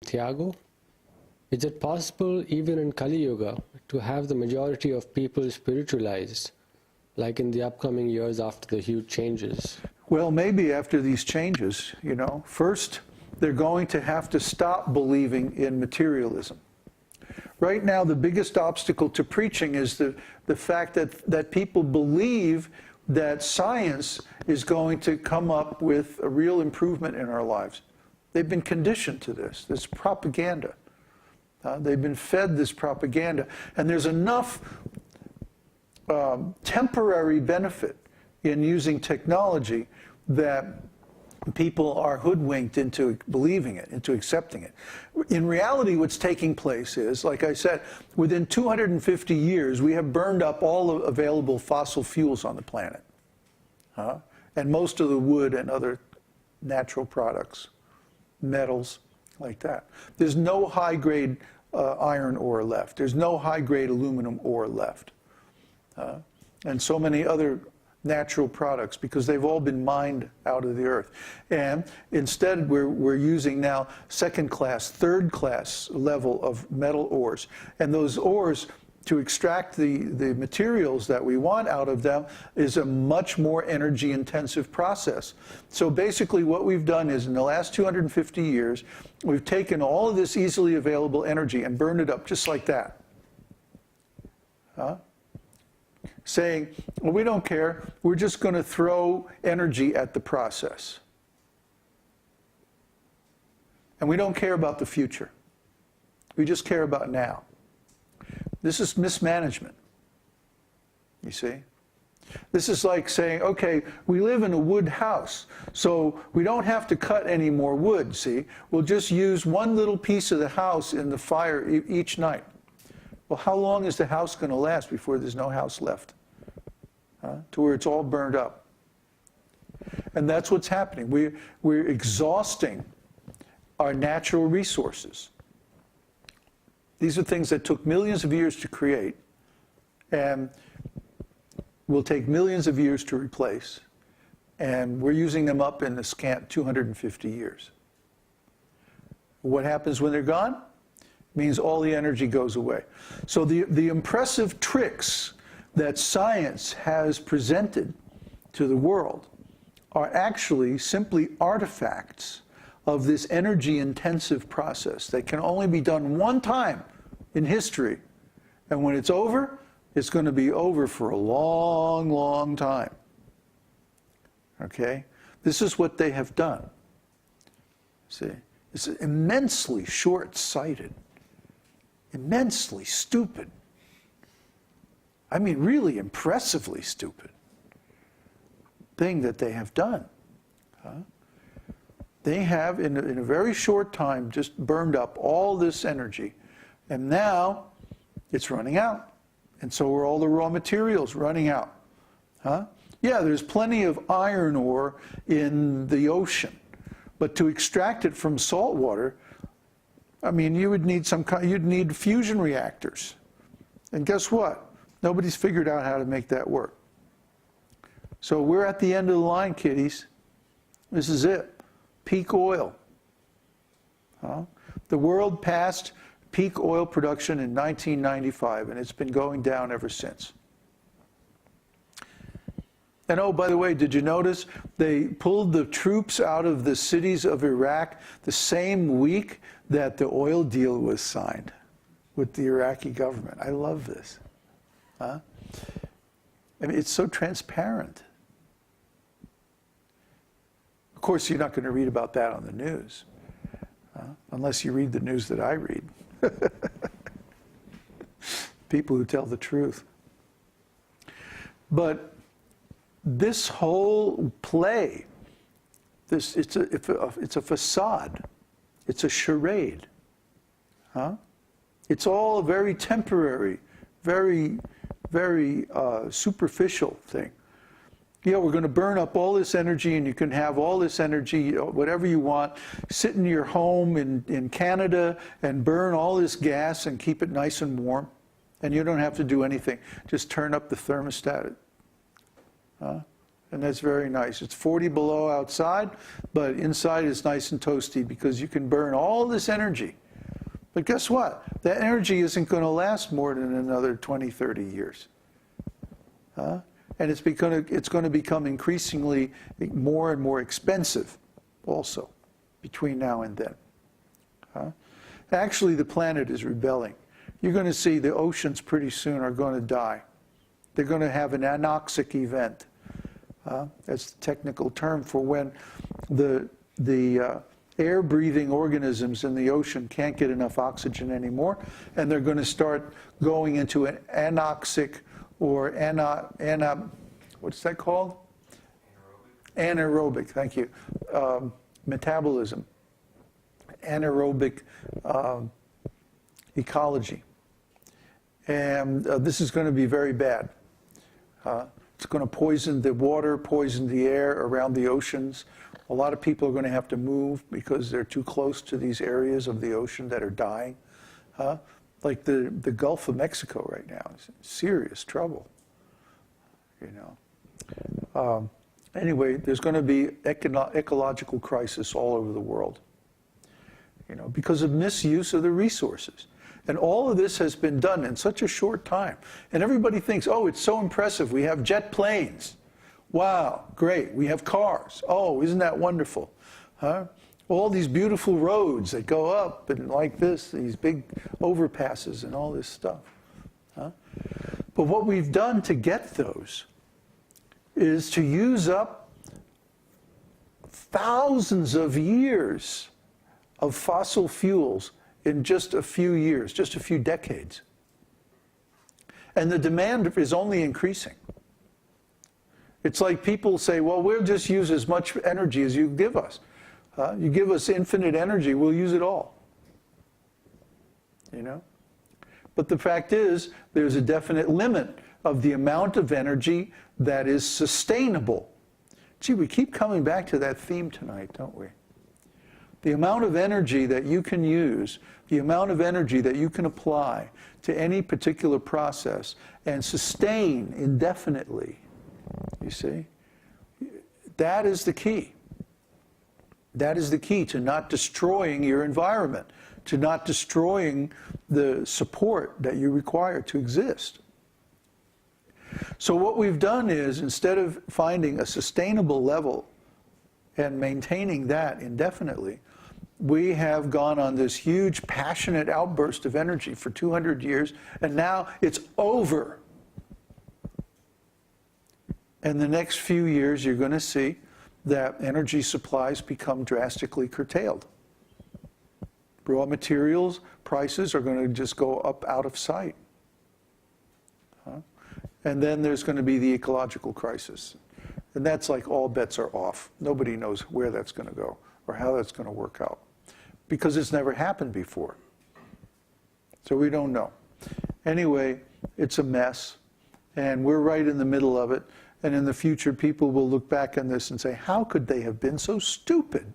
Tyago? Is it possible even in Kali Yuga to have the majority of people spiritualized, like in the upcoming years after the huge changes? Well, maybe after these changes, you know. First, they're going to have to stop believing in materialism. Right now, the biggest obstacle to preaching is the fact that people believe that science is going to come up with a real improvement in our lives. They've been conditioned to this. This propaganda. They've been fed this propaganda. And there's enough temporary benefit in using technology that people are hoodwinked into believing it, into accepting it. In reality, what's taking place is, like I said, within 250 years, we have burned up all available fossil fuels on the planet. And most of the wood and other natural products, metals, like that. There's no high-grade iron ore left. There's no high-grade aluminum ore left. And so many other natural products, because they've all been mined out of the earth. And instead, we're using now second-class, third-class level of metal ores. And those ores, to extract the materials that we want out of them, is a much more energy-intensive process. So basically what we've done is, in the last 250 years, we've taken all of this easily available energy and burned it up just like that. Saying, well, we don't care, we're just going to throw energy at the process. And we don't care about the future. We just care about now. This is mismanagement, you see. This is like saying, okay, we live in a wood house, so we don't have to cut any more wood, see. We'll just use one little piece of the house in the fire each night. Well, how long is the house going to last before there's no house left? To where it's all burned up. And that's what's happening. We're exhausting our natural resources. These are things that took millions of years to create and will take millions of years to replace. And we're using them up in the scant 250 years. What happens when they're gone? It means all the energy goes away. So the impressive tricks that science has presented to the world are actually simply artifacts of this energy-intensive process that can only be done one time in history. And when it's over, it's going to be over for a long, long time. Okay? This is what they have done. See? It's immensely short-sighted, immensely stupid. I mean, really impressively stupid thing that they have done. They have, in a very short time, just burned up all this energy. And now it's running out. And so are all the raw materials running out. Yeah, there's plenty of iron ore in the ocean. But to extract it from salt water, I mean, you would need you'd need fusion reactors. And guess what? Nobody's figured out how to make that work. So we're at the end of the line, kiddies. This is it. Peak oil. The world passed peak oil production in 1995, and it's been going down ever since. And oh, by the way, did you notice they pulled the troops out of the cities of Iraq the same week that the oil deal was signed with the Iraqi government? I love this. I mean, it's so transparent. Of course, you're not going to read about that on the news, unless you read the news that I read. People who tell the truth. But this whole play, it's a facade. It's a charade. It's all very temporary, very superficial thing. Yeah, we're going to burn up all this energy, and you can have all this energy, whatever you want, sit in your home in Canada and burn all this gas and keep it nice and warm, and you don't have to do anything. Just turn up the thermostat, And that's very nice. It's 40 below outside, but inside it's nice and toasty because you can burn all this energy. But guess what? That energy isn't going to last more than another 20, 30 years. And it's going to become increasingly more and more expensive also between now and then. Actually, the planet is rebelling. You're going to see the oceans pretty soon are going to die. They're going to have an anoxic event. That's the technical term for when the air-breathing organisms in the ocean can't get enough oxygen anymore, and they're going to start going into an anoxic or what's that called? Anaerobic, thank you. Metabolism. Anaerobic ecology. And this is going to be very bad. It's going to poison the water, poison the air around the oceans. A lot of people are going to have to move because they're too close to these areas of the ocean that are dying. Like the Gulf of Mexico right now is in serious trouble. You know. Anyway, there's going to be ecological crisis all over the world. You know, because of misuse of the resources. And all of this has been done in such a short time. And everybody thinks, oh, it's so impressive. We have jet planes. Wow, great. We have cars. Oh, isn't that wonderful? All these beautiful roads that go up and like this, these big overpasses and all this stuff. But what we've done to get those is to use up thousands of years of fossil fuels in just a few years, just a few decades. And the demand is only increasing. It's like people say, well, we'll just use as much energy as you give us. You give us infinite energy, we'll use it all. You know? But the fact is, there's a definite limit of the amount of energy that is sustainable. Gee, we keep coming back to that theme tonight, don't we? The amount of energy that you can use, the amount of energy that you can apply to any particular process and sustain indefinitely, you see, that is the key. That is the key to not destroying your environment, to not destroying the support that you require to exist. So what we've done is, instead of finding a sustainable level and maintaining that indefinitely, we have gone on this huge passionate outburst of energy for 200 years, and now it's over. And the next few years, you're going to see that energy supplies become drastically curtailed. Raw materials prices are going to just go up out of sight. And then there's going to be the ecological crisis. And that's like all bets are off. Nobody knows where that's going to go or how that's going to work out, because it's never happened before. So we don't know. Anyway, it's a mess, and we're right in the middle of it. And in the future, people will look back on this and say, how could they have been so stupid?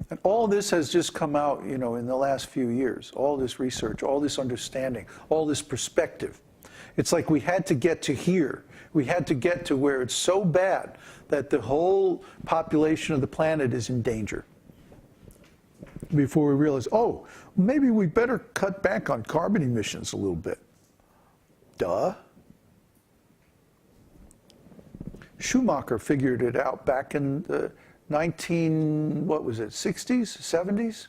And all this has just come out, you know, in the last few years. All this research, all this understanding, all this perspective. It's like we had to get to here. We had to get to where it's so bad that the whole population of the planet is in danger before we realize, oh, maybe we better cut back on carbon emissions a little bit. Duh. Schumacher figured it out back in the 60s, 70s?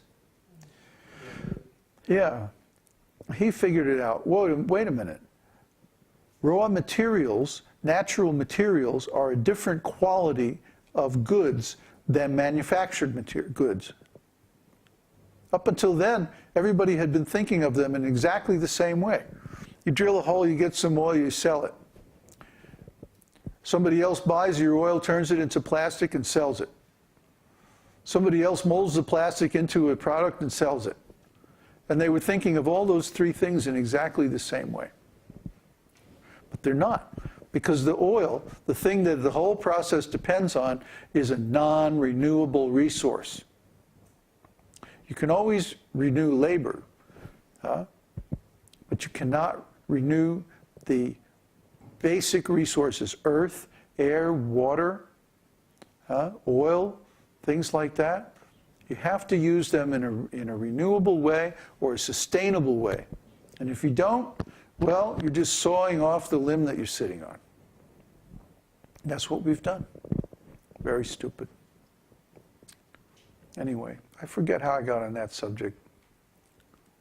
Yeah. He figured it out. Wait a minute. Raw materials, natural materials, are a different quality of goods than manufactured goods. Up until then, everybody had been thinking of them in exactly the same way. You drill a hole, you get some oil, you sell it. Somebody else buys your oil, turns it into plastic, and sells it. Somebody else molds the plastic into a product and sells it. And they were thinking of all those three things in exactly the same way. But they're not, because the oil, the thing that the whole process depends on, is a non-renewable resource. You can always renew labor, but you cannot renew the basic resources, earth, air, water, oil, things like that. You have to use them in a renewable way or a sustainable way. And if you don't, well, you're just sawing off the limb that you're sitting on. And that's what we've done. Very stupid. Anyway, I forget how I got on that subject.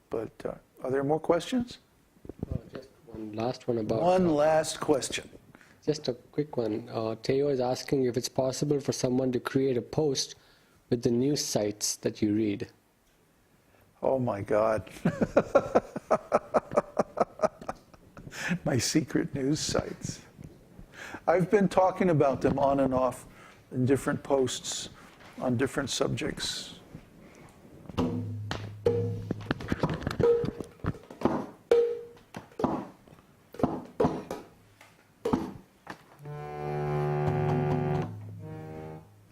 But are there more questions? Just one last one about... One last question. Just a quick one. Teo is asking if it's possible for someone to create a post with the news sites that you read. Oh my God. My secret news sites. I've been talking about them on and off in different posts on different subjects